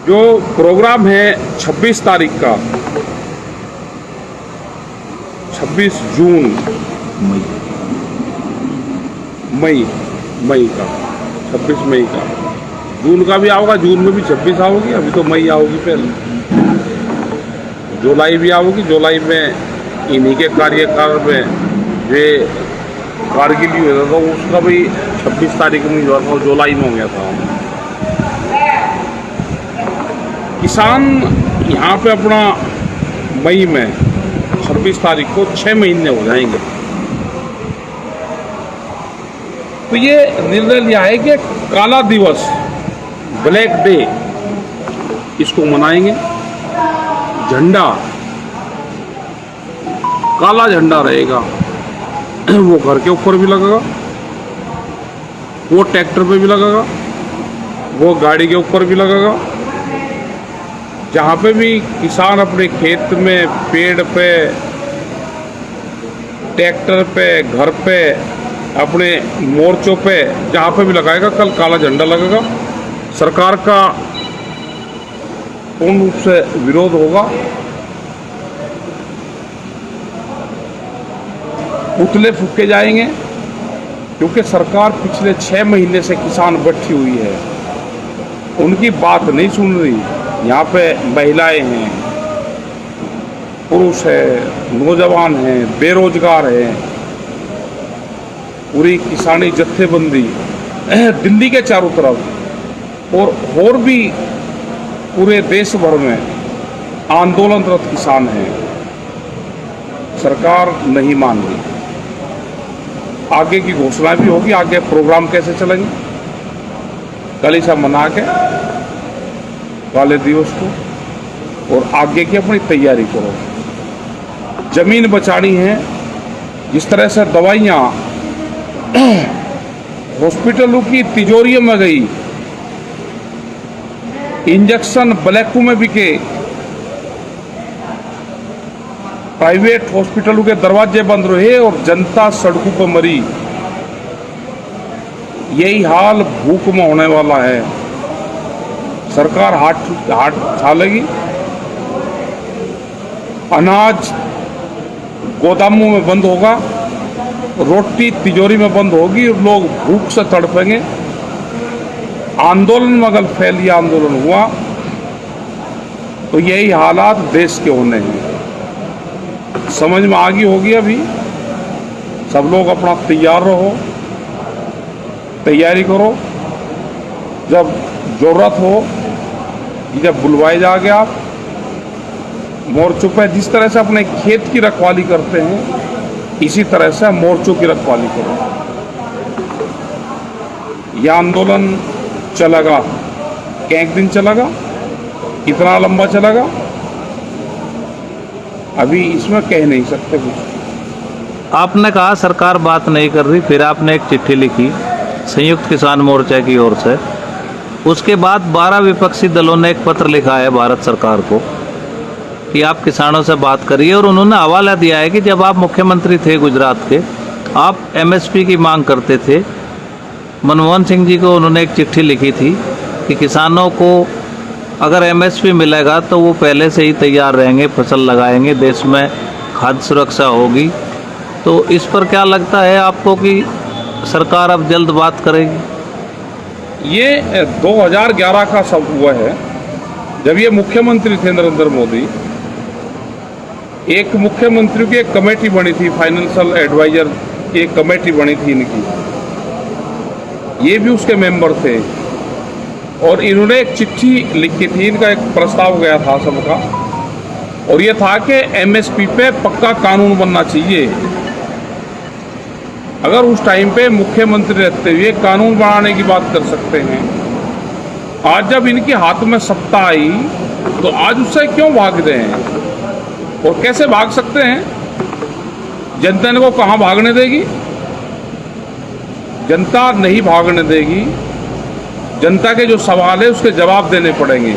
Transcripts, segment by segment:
जो प्रोग्राम है 26 तारीख का, 26 जून मई का, 26 मई का, जून का भी आओगा, जून में भी 26 आओगी, अभी तो मई आओगी, पहले जुलाई भी आओगी। जुलाई में इन्हीं के कार्यकाल में ये कारगिल युद्ध हुआ था, उसका भी 26 तारीख में हुआ था, जुलाई में हो गया था। किसान यहाँ पे अपना मई में 26 तारीख को 6 महीने हो जाएंगे, तो ये निर्णय लिया है कि काला दिवस, ब्लैक डे, इसको मनाएंगे। झंडा, काला झंडा रहेगा, वो घर के ऊपर भी लगेगा, वो ट्रैक्टर पे भी लगेगा, वो गाड़ी के ऊपर भी लगेगा। जहाँ पे भी किसान अपने खेत में, पेड़ पे, ट्रैक्टर पे, घर पे, अपने मोर्चों पे, जहाँ पे भी लगाएगा, कल काला झंडा लगेगा। सरकार का पूर्ण रूप से विरोध होगा। पुतले फूके जाएंगे, क्योंकि सरकार पिछले 6 महीने से किसान बैठी हुई है, उनकी बात नहीं सुन रही। यहाँ पे महिलाएं हैं, पुरुष है, नौजवान हैं, बेरोजगार हैं, पूरी किसानी जत्थेबंदी दिल्ली के चारों तरफ और भी पूरे देश भर में आंदोलनरत किसान हैं। सरकार नहीं मान रही। आगे की घोषणा भी होगी, आगे प्रोग्राम कैसे चलेंगे, कल ही सब मना के काले दिवस को, और आगे की अपनी तैयारी करो। जमीन बचानी है। जिस तरह से दवाइयाँ हॉस्पिटलों की तिजोरियों में गई, इंजेक्शन ब्लैकों में बिके, प्राइवेट हॉस्पिटलों के दरवाजे बंद रहे और जनता सड़कों पर मरी, यही हाल भूख में होने वाला है। सरकार हाथ छालेगी, अनाज गोदामों में बंद होगा, रोटी तिजोरी में बंद होगी, लोग भूख से तड़पेंगे। आंदोलन में अगर फैलिए आंदोलन हुआ तो यही हालात देश के होने हैं। समझ में आ गई होगी। अभी सब लोग अपना तैयार रहो, तैयारी करो। जब जरूरत हो, जब बुलवाए जाओगे आप मोर्चों पे, जिस तरह से अपने खेत की रखवाली करते हैं, इसी तरह से मोर्चों की रखवाली करो। यह आंदोलन चलेगा, एक दिन चलेगा, कितना लंबा चलेगा अभी इसमें कह नहीं सकते कुछ। आपने कहा सरकार बात नहीं कर रही, फिर आपने एक चिट्ठी लिखी संयुक्त किसान मोर्चा की ओर से। उसके बाद 12 विपक्षी दलों ने एक पत्र लिखा है भारत सरकार को कि आप किसानों से बात करिए, और उन्होंने हवाला दिया है कि जब आप मुख्यमंत्री थे गुजरात के, आप एमएसपी की मांग करते थे। मनमोहन सिंह जी को उन्होंने एक चिट्ठी लिखी थी कि किसानों को अगर एमएसपी मिलेगा तो वो पहले से ही तैयार रहेंगे, फसल लगाएंगे, देश में खाद्य सुरक्षा होगी। तो इस पर क्या लगता है आपको कि सरकार अब जल्द बात करेगी? ये 2011 का सब हुआ है, जब ये मुख्यमंत्री थे नरेंद्र मोदी। एक मुख्यमंत्री की एक कमेटी बनी थी, फाइनेंशियल एडवाइजर की एक कमेटी बनी थी इनकी, ये भी उसके मेंबर थे, और इन्होंने एक चिट्ठी लिखी थी। इनका एक प्रस्ताव गया था सबका, और ये था कि एमएसपी पे पक्का कानून बनना चाहिए। अगर उस टाइम पे मुख्यमंत्री रहते हुए कानून बनाने की बात कर सकते हैं, आज जब इनके हाथ में सत्ता आई तो आज उससे क्यों भाग रहे हैं, और कैसे भाग सकते हैं? जनता इनको कहाँ भागने देगी? जनता नहीं भागने देगी। जनता के जो सवाल है उसके जवाब देने पड़ेंगे।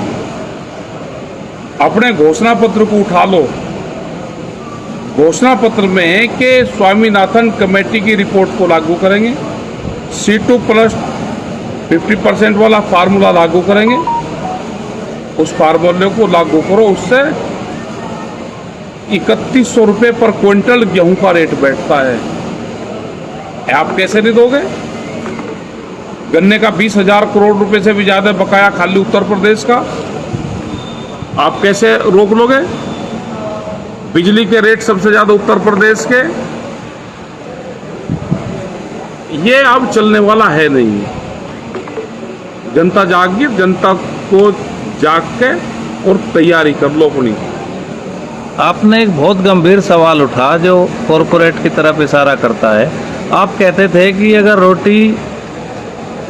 अपने घोषणा पत्र को उठा लो। घोषणा पत्र में है कि स्वामीनाथन कमेटी की रिपोर्ट को लागू करेंगे, C2+50% वाला फार्मूला लागू करेंगे, उस फार्मूले को लागू करो, उससे 3100 रुपये पर क्विंटल गेहूं का रेट बैठता है। आप कैसे नहीं दोगे? गन्ने का 20,000 करोड़ रुपए से भी ज्यादा बकाया खाली उत्तर प्रदेश का, आप कैसे रोक लोगे? बिजली के रेट सबसे ज्यादा उत्तर प्रदेश के, ये अब चलने वाला है नहीं। जनता जागी, जनता को जाग के और तैयारी कर लो अपनी। आपने एक बहुत गंभीर सवाल उठा जो कॉरपोरेट की तरफ इशारा करता है। आप कहते थे कि अगर रोटी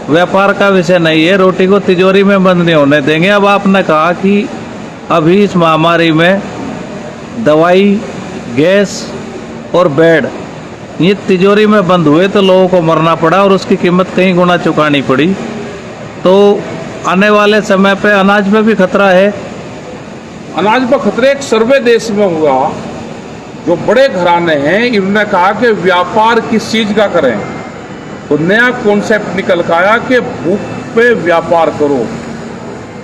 व्यापार का विषय नहीं है, रोटी को तिजोरी में बंद नहीं होने देंगे। अब आपने कहा कि अभी इस महामारी में दवाई, गैस और बेड ये तिजोरी में बंद हुए तो लोगों को मरना पड़ा और उसकी कीमत कई गुना चुकानी पड़ी। तो आने वाले समय पे अनाज में भी खतरा है। अनाज पर खतरे एक सर्वे देश में हुआ, जो बड़े घराने हैं इन्होंने कहा कि व्यापार किस चीज का करें, तो नया कॉन्सेप्ट निकल के आया कि भूख पे व्यापार करो,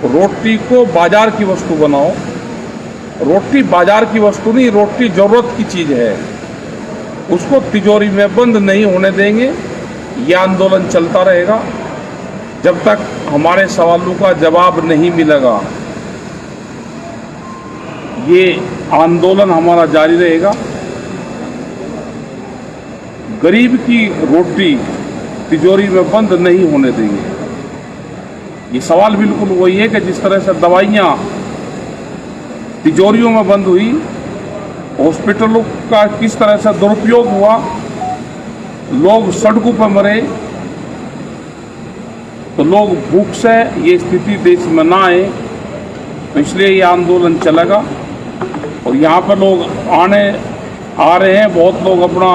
रोटी को बाजार की वस्तु बनाओ। रोटी बाजार की वस्तु नहीं, रोटी जरूरत की चीज है, उसको तिजोरी में बंद नहीं होने देंगे। यह आंदोलन चलता रहेगा जब तक हमारे सवालों का जवाब नहीं मिलेगा। ये आंदोलन हमारा जारी रहेगा। गरीब की रोटी तिजोरी में बंद नहीं होने देंगे। ये सवाल बिल्कुल वही है कि जिस तरह से दवाइयाँ तिजोरियों में बंद हुई, हॉस्पिटलों का किस तरह से दुरुपयोग हुआ, लोग सड़कों पर मरे, तो लोग भूख से ये स्थिति देश में ना आए, तो इसलिए ये आंदोलन चलेगा। और यहाँ पर लोग आ रहे हैं, बहुत लोग अपना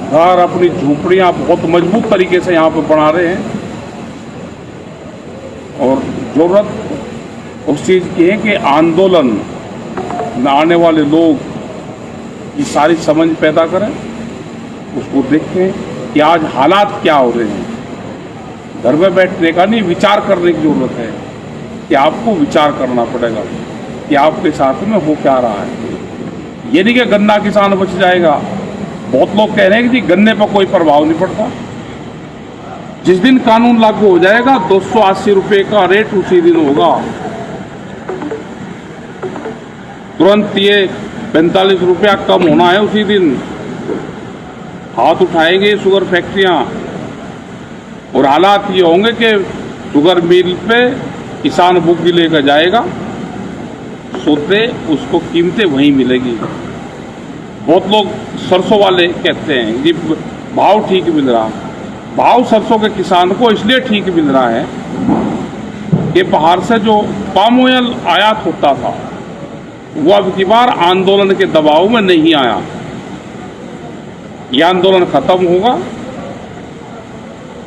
घर, अपनी झोपड़ियाँ बहुत मजबूत तरीके से यहाँ पर बना रहे हैं। और जरूरत उस चीज़ की है कि आंदोलन में आने वाले लोग की सारी समझ पैदा करें, उसको देखें कि आज हालात क्या हो रहे हैं। घर में बैठने का नहीं, विचार करने की जरूरत है कि आपको विचार करना पड़ेगा कि आपके साथ में हो क्या रहा है। ये नहीं कि गन्ना किसान बच जाएगा। बहुत लोग कह रहे हैं कि जी गन्ने पर कोई प्रभाव नहीं पड़ता। जिस दिन कानून लागू हो जाएगा 280 रुपये का रेट उसी दिन होगा। तुरंत ये 45 रुपया कम होना है उसी दिन। हाथ उठाएंगे शुगर फैक्ट्रियां और हालात ये होंगे कि शुगर मिल पे किसान बुग्गी लेकर जाएगा, सोते उसको कीमतें वहीं मिलेगी। बहुत लोग सरसों वाले कहते हैं कि भाव ठीक मिल रहा। भाव सरसों के किसान को इसलिए ठीक मिल रहा है कि बाहर से जो पाम ऑयल आयात होता था वो अब की बार आंदोलन के दबाव में नहीं आया। यह आंदोलन खत्म होगा।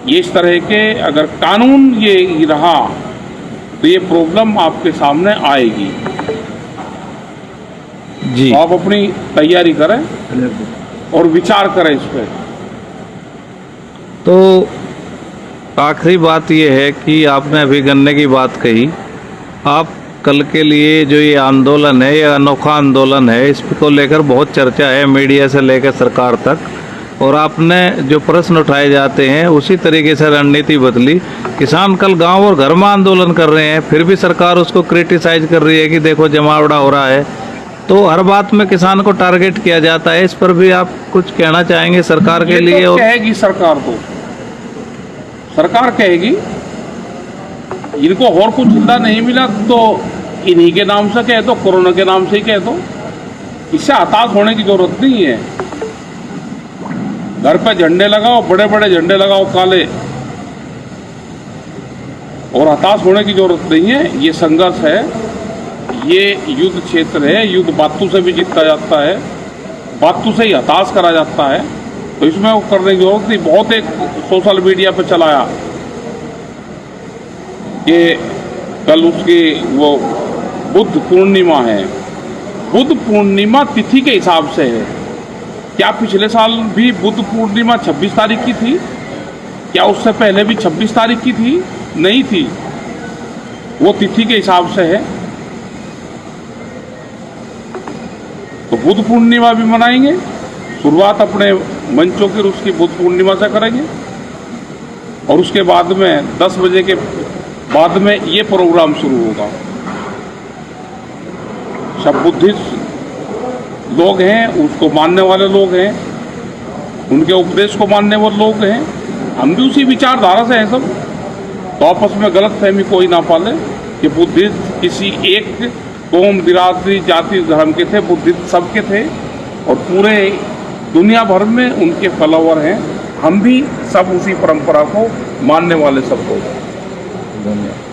ये इस तरह के अगर कानून ये रहा तो ये प्रॉब्लम आपके सामने आएगी जी। आप अपनी तैयारी करें और विचार करें इस पर। तो आखिरी बात यह है कि आपने अभी गन्ने की बात कही। आप कल के लिए जो ये आंदोलन है, ये अनोखा आंदोलन है, इसको लेकर बहुत चर्चा है मीडिया से लेकर सरकार तक, और आपने जो प्रश्न उठाए जाते हैं उसी तरीके से रणनीति बदली। किसान कल गांव और घर में आंदोलन कर रहे हैं, फिर भी सरकार उसको क्रिटिसाइज कर रही है कि देखो जमावड़ा हो रहा है। तो हर बात में किसान को टारगेट किया जाता है। इस पर भी आप कुछ कहना चाहेंगे सरकार के लिए? तो कहेगी सरकार, तो सरकार कहेगी इनको और कुछ धंधा नहीं मिला तो इन्हीं के नाम से कह दो, कोरोना के नाम से ही कह दो। इससे हताश होने की जरूरत नहीं है। घर पे झंडे लगाओ, बड़े बड़े झंडे लगाओ काले, और हताश होने की जरूरत नहीं है। ये संघर्ष है, ये युद्ध क्षेत्र है। युद्ध बातों से भी जीता जाता है, बातों से ही हताश करा जाता है। तो इसमें वो करने की जरूरत नहीं। बहुत एक सोशल मीडिया पे चलाया कि कल उसकी वो बुद्ध पूर्णिमा है। बुद्ध पूर्णिमा तिथि के हिसाब से है। क्या पिछले साल भी बुद्ध पूर्णिमा 26 तारीख की थी? क्या उससे पहले भी 26 तारीख की थी? नहीं थी। वो तिथि के हिसाब से है। तो बुद्ध पूर्णिमा भी मनाएंगे। शुरुआत अपने मंचों की उसकी बुद्ध पूर्णिमा से करेंगे और उसके बाद में 10 बजे के बाद में ये प्रोग्राम शुरू होगा। सब बुद्धिस्ट लोग हैं, उसको मानने वाले लोग हैं, उनके उपदेश को मानने वाले लोग हैं। हम भी उसी विचारधारा से हैं सब। तो आपस में गलतफहमी कोई ना पाले कि बुद्धिस्ट किसी एक कौम, बिरादरी, जाति, धर्म के थे। बुद्धिस्ट सबके थे और पूरे दुनिया भर में उनके फॉलोवर हैं। हम भी सब उसी परंपरा को मानने वाले सब लोग हैं। धन्यवाद।